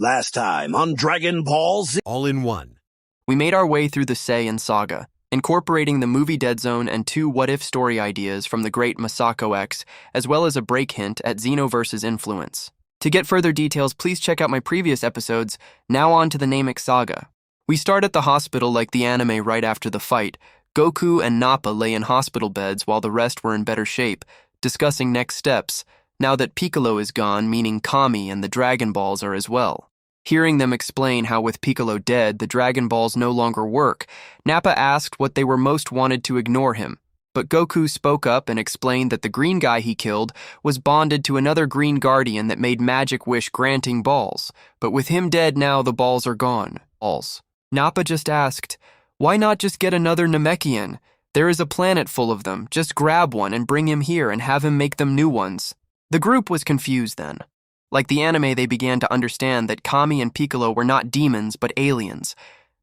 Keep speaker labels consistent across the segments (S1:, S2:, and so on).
S1: Last time on Dragon Ball Z.
S2: All in one.
S3: We made our way through the Saiyan Saga, incorporating the movie Dead Zone and 2 what-if story ideas from the great Masako X, as well as a break hint at Xenoverse's influence. To get further details, please check out my previous episodes. Now on to the Namek Saga. We start at the hospital like the anime right after the fight. Goku and Nappa lay in hospital beds while the rest were in better shape, discussing next steps, now that Piccolo is gone, meaning Kami and the Dragon Balls are as well. Hearing them explain how with Piccolo dead, the Dragon Balls no longer work, Nappa asked what they were most wanted to ignore him. But Goku spoke up and explained that the green guy he killed was bonded to another green guardian that made magic wish granting balls. But with him dead now, the balls are gone. Balls. Nappa just asked, why not just get another Namekian? There is a planet full of them. Just grab one and bring him here and have him make them new ones. The group was confused then. Like the anime, they began to understand that Kami and Piccolo were not demons, but aliens.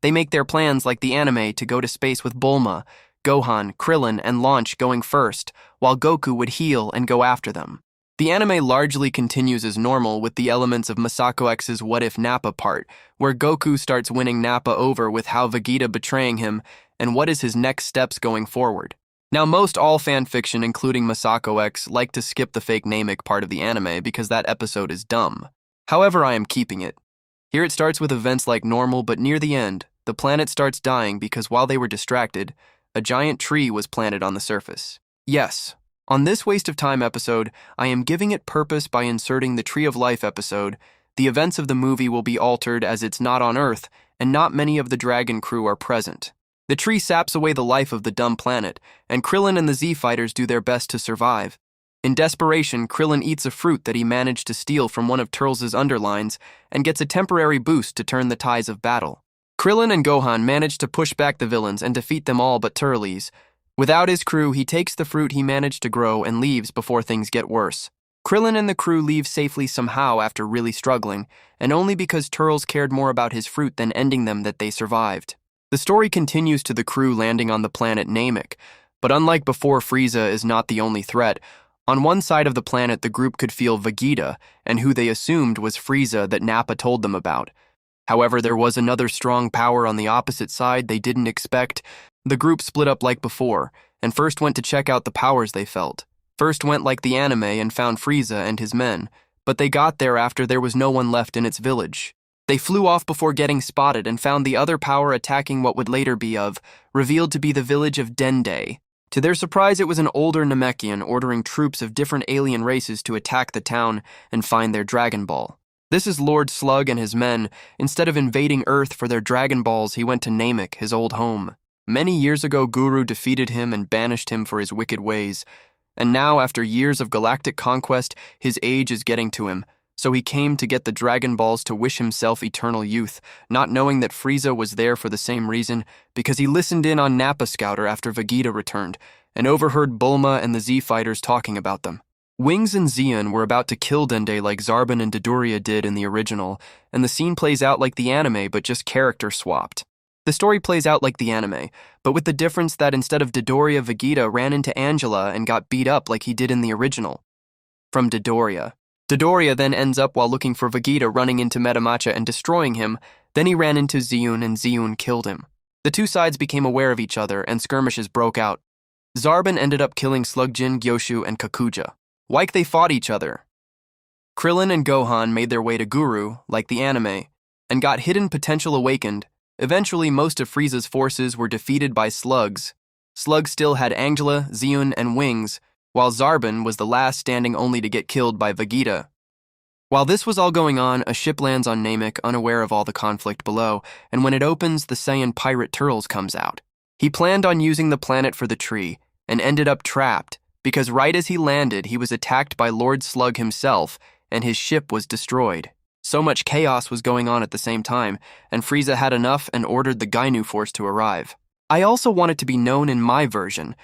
S3: They make their plans like the anime to go to space with Bulma, Gohan, Krillin, and Launch going first, while Goku would heal and go after them. The anime largely continues as normal with the elements of Masako X's What If Nappa part, where Goku starts winning Nappa over with how Vegeta betraying him and what is his next steps going forward. Now, most all fanfiction, including Masako X, like to skip the fake Namek part of the anime because that episode is dumb. However, I am keeping it. Here it starts with events like normal, but near the end, the planet starts dying because while they were distracted, a giant tree was planted on the surface. Yes, on this waste of time episode, I am giving it purpose by inserting the Tree of Life episode. The events of the movie will be altered as it's not on Earth, and not many of the Dragon crew are present. The tree saps away the life of the dumb planet, and Krillin and the Z-Fighters do their best to survive. In desperation, Krillin eats a fruit that he managed to steal from one of Turles' underlines and gets a temporary boost to turn the tides of battle. Krillin and Gohan manage to push back the villains and defeat them all but Turles. Without his crew, he takes the fruit he managed to grow and leaves before things get worse. Krillin and the crew leave safely somehow after really struggling, and only because Turles cared more about his fruit than ending them that they survived. The story continues to the crew landing on the planet Namek, but unlike before, Frieza is not the only threat. On one side of the planet, the group could feel Vegeta, and who they assumed was Frieza that Nappa told them about. However, there was another strong power on the opposite side they didn't expect. The group split up like before, and first went to check out the powers they felt. First went like the anime and found Frieza and his men, but they got there after there was no one left in its village. They flew off before getting spotted and found the other power attacking what would later be revealed to be the village of Dende. To their surprise, it was an older Namekian ordering troops of different alien races to attack the town and find their Dragon Ball. This is Lord Slug and his men. Instead of invading Earth for their Dragon Balls, he went to Namek, his old home. Many years ago, Guru defeated him and banished him for his wicked ways. And now, after years of galactic conquest, his age is getting to him. So he came to get the Dragon Balls to wish himself eternal youth, not knowing that Frieza was there for the same reason, because he listened in on Nappa Scouter after Vegeta returned, and overheard Bulma and the Z-Fighters talking about them. Wings and Zeon were about to kill Dende like Zarbon and Dodoria did in the original, and the scene plays out like the anime, but just character swapped. The story plays out like the anime, but with the difference that instead of Dodoria, Vegeta ran into Angela and got beat up like he did in the original. From Dodoria. Dodoria then ends up while looking for Vegeta running into Metamacha and destroying him. Then he ran into Zeon and Zeon killed him. The two sides became aware of each other and skirmishes broke out. Zarbon ended up killing Slugjin, Gyoshu, and Kakuja. Like they fought each other. Krillin and Gohan made their way to Guru, like the anime, and got hidden potential awakened. Eventually, most of Frieza's forces were defeated by Slugs. Slug still had Angela, Zeon, and Wings, while Zarbon was the last standing only to get killed by Vegeta. While this was all going on, a ship lands on Namek, unaware of all the conflict below, and when it opens, the Saiyan pirate Turles comes out. He planned on using the planet for the tree, and ended up trapped, because right as he landed, he was attacked by Lord Slug himself, and his ship was destroyed. So much chaos was going on at the same time, and Frieza had enough and ordered the Gainu force to arrive. I also want it to be known in my version,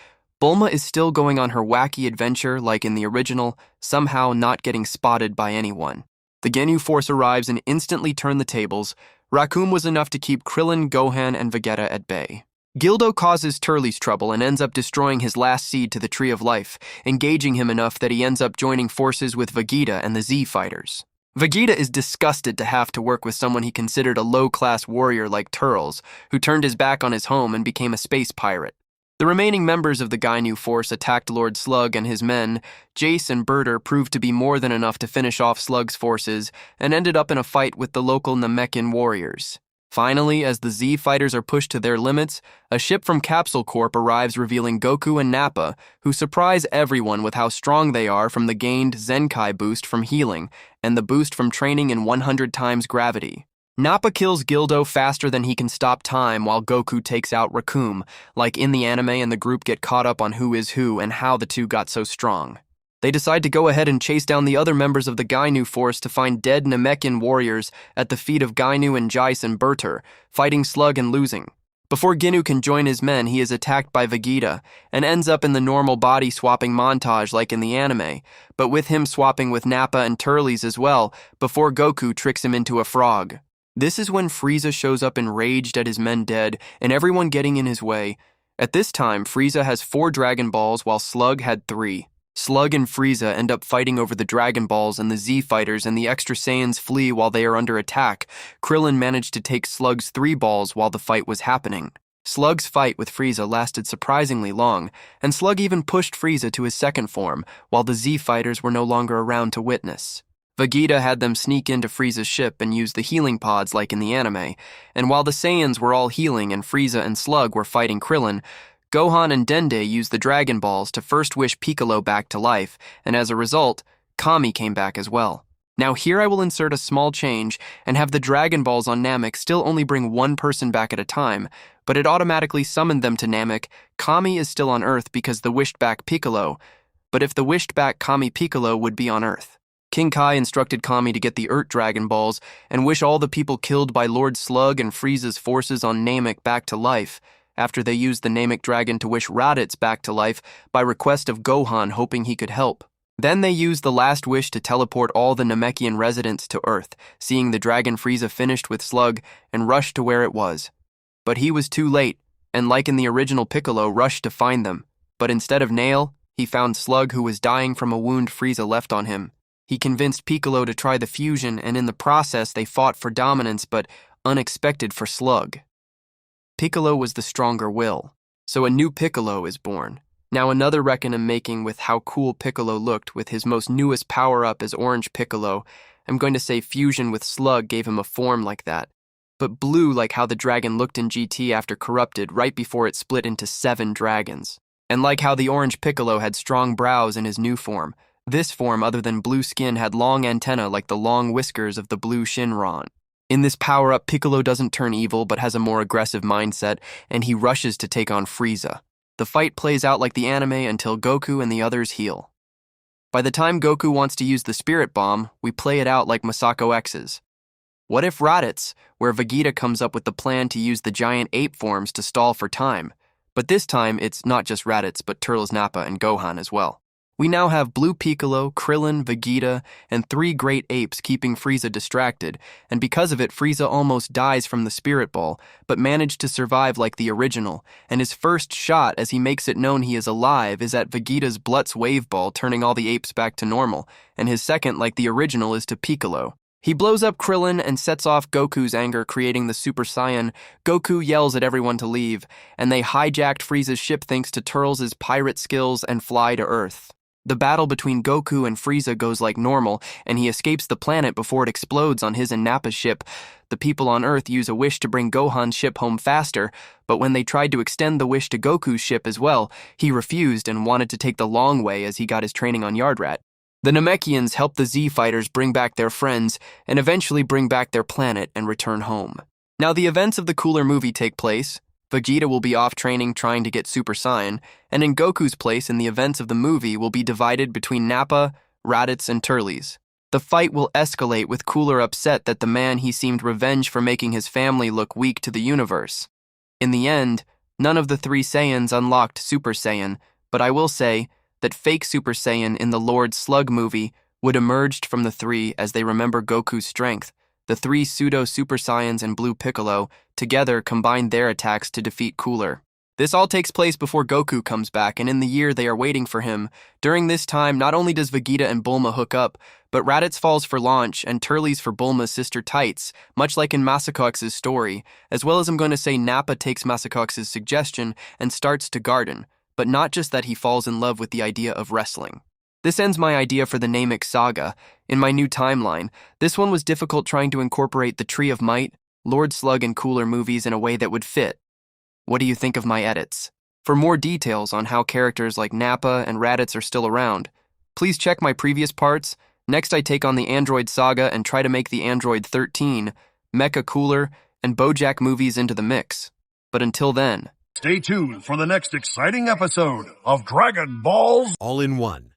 S3: Bulma is still going on her wacky adventure like in the original, somehow not getting spotted by anyone. The Ginyu force arrives and instantly turn the tables. Raccoon was enough to keep Krillin, Gohan, and Vegeta at bay. Gildo causes Turles trouble and ends up destroying his last seed to the Tree of Life, engaging him enough that he ends up joining forces with Vegeta and the Z-Fighters. Vegeta is disgusted to have to work with someone he considered a low-class warrior like Turles, who turned his back on his home and became a space pirate. The remaining members of the Gainu force attacked Lord Slug and his men. Jace and Berter proved to be more than enough to finish off Slug's forces and ended up in a fight with the local Namekian warriors. Finally, as the Z fighters are pushed to their limits, a ship from Capsule Corp arrives revealing Goku and Nappa, who surprise everyone with how strong they are from the gained Zenkai boost from healing and the boost from training in 100 times gravity. Nappa kills Gildo faster than he can stop time while Goku takes out Raccoon, like in the anime, and the group get caught up on who is who and how the two got so strong. They decide to go ahead and chase down the other members of the Gainu force to find dead Namekian warriors at the feet of Gainu and Jais and Berter, fighting Slug and losing. Before Ginu can join his men, he is attacked by Vegeta and ends up in the normal body-swapping montage like in the anime, but with him swapping with Nappa and Turles as well, before Goku tricks him into a frog. This is when Frieza shows up enraged at his men dead and everyone getting in his way. At this time, Frieza has 4 Dragon Balls while Slug had 3. Slug and Frieza end up fighting over the Dragon Balls, and the Z fighters and the Extra Saiyans flee while they are under attack. Krillin managed to take Slug's 3 balls while the fight was happening. Slug's fight with Frieza lasted surprisingly long, and Slug even pushed Frieza to his second form, while the Z fighters were no longer around to witness. Vegeta had them sneak into Frieza's ship and use the healing pods like in the anime, and while the Saiyans were all healing and Frieza and Slug were fighting Krillin, Gohan and Dende used the Dragon Balls to first wish Piccolo back to life, and as a result, Kami came back as well. Now here I will insert a small change and have the Dragon Balls on Namek still only bring one person back at a time, but it automatically summoned them to Namek. Kami is still on Earth because the wished back Piccolo, but if the wished back Kami Piccolo would be on Earth. King Kai instructed Kami to get the Dragon Balls and wish all the people killed by Lord Slug and Frieza's forces on Namek back to life, after they used the Namek Dragon to wish Raditz back to life by request of Gohan, hoping he could help. Then they used the last wish to teleport all the Namekian residents to Earth, seeing the Dragon Frieza finished with Slug and rushed to where it was. But he was too late, and like in the original Piccolo, rushed to find them. But instead of Nail, he found Slug, who was dying from a wound Frieza left on him. He convinced Piccolo to try the fusion, and in the process they fought for dominance, but unexpected for Slug. Piccolo was the stronger will, so a new Piccolo is born. Now another reckon I'm making with how cool Piccolo looked with his most newest power-up as Orange Piccolo. I'm going to say fusion with Slug gave him a form like that, but blue like how the dragon looked in GT after corrupted right before it split into 7 dragons. And like how the Orange Piccolo had strong brows in his new form, this form other than blue skin had long antennae like the long whiskers of the blue Shinron. In this power-up, Piccolo doesn't turn evil but has a more aggressive mindset, and he rushes to take on Frieza. The fight plays out like the anime until Goku and the others heal. By the time Goku wants to use the Spirit Bomb, we play it out like Masako X's. What if Raditz, where Vegeta comes up with the plan to use the giant ape forms to stall for time? But this time, it's not just Raditz, but Turles, Nappa, and Gohan as well. We now have Blue Piccolo, Krillin, Vegeta, and 3 great apes keeping Frieza distracted, and because of it, Frieza almost dies from the Spirit Ball, but managed to survive like the original, and his first shot as he makes it known he is alive is at Vegeta's Blutz Wave Ball, turning all the apes back to normal, and his second, like the original, is to Piccolo. He blows up Krillin and sets off Goku's anger, creating the Super Saiyan. Goku yells at everyone to leave, and they hijacked Frieza's ship thanks to Turles' pirate skills and fly to Earth. The battle between Goku and Frieza goes like normal, and he escapes the planet before it explodes on his and Nappa's ship. The people on Earth use a wish to bring Gohan's ship home faster, but when they tried to extend the wish to Goku's ship as well, he refused and wanted to take the long way as he got his training on Yardrat. The Namekians help the Z fighters bring back their friends and eventually bring back their planet and return home. Now the events of the Cooler movie take place. Vegeta will be off training trying to get Super Saiyan, and in Goku's place in the events of the movie will be divided between Nappa, Raditz, and Turles. The fight will escalate with Cooler upset that the man he seemed revenge for making his family look weak to the universe. In the end, none of the 3 Saiyans unlocked Super Saiyan, but I will say that fake Super Saiyan in the Lord Slug movie would emerge from the 3 as they remember Goku's strength. The 3 pseudo Super Saiyans and Blue Piccolo together combined their attacks to defeat Cooler. This all takes place before Goku comes back, and in the year they are waiting for him. During this time, not only does Vegeta and Bulma hook up, but Raditz falls for Launch and Turles for Bulma's sister Tights, much like in Masakox's story, as well as I'm going to say Nappa takes Masakox's suggestion and starts to garden, but not just that he falls in love with the idea of wrestling. This ends my idea for the Namek saga. In my new timeline, this one was difficult trying to incorporate the Tree of Might, Lord Slug, and Cooler movies in a way that would fit. What do you think of my edits? For more details on how characters like Nappa and Raditz are still around, please check my previous parts. Next, I take on the Android saga and try to make the Android 13, Mecha Cooler, and Bojack movies into the mix. But until then,
S1: Stay tuned for the next exciting episode of Dragon Balls
S2: All in one.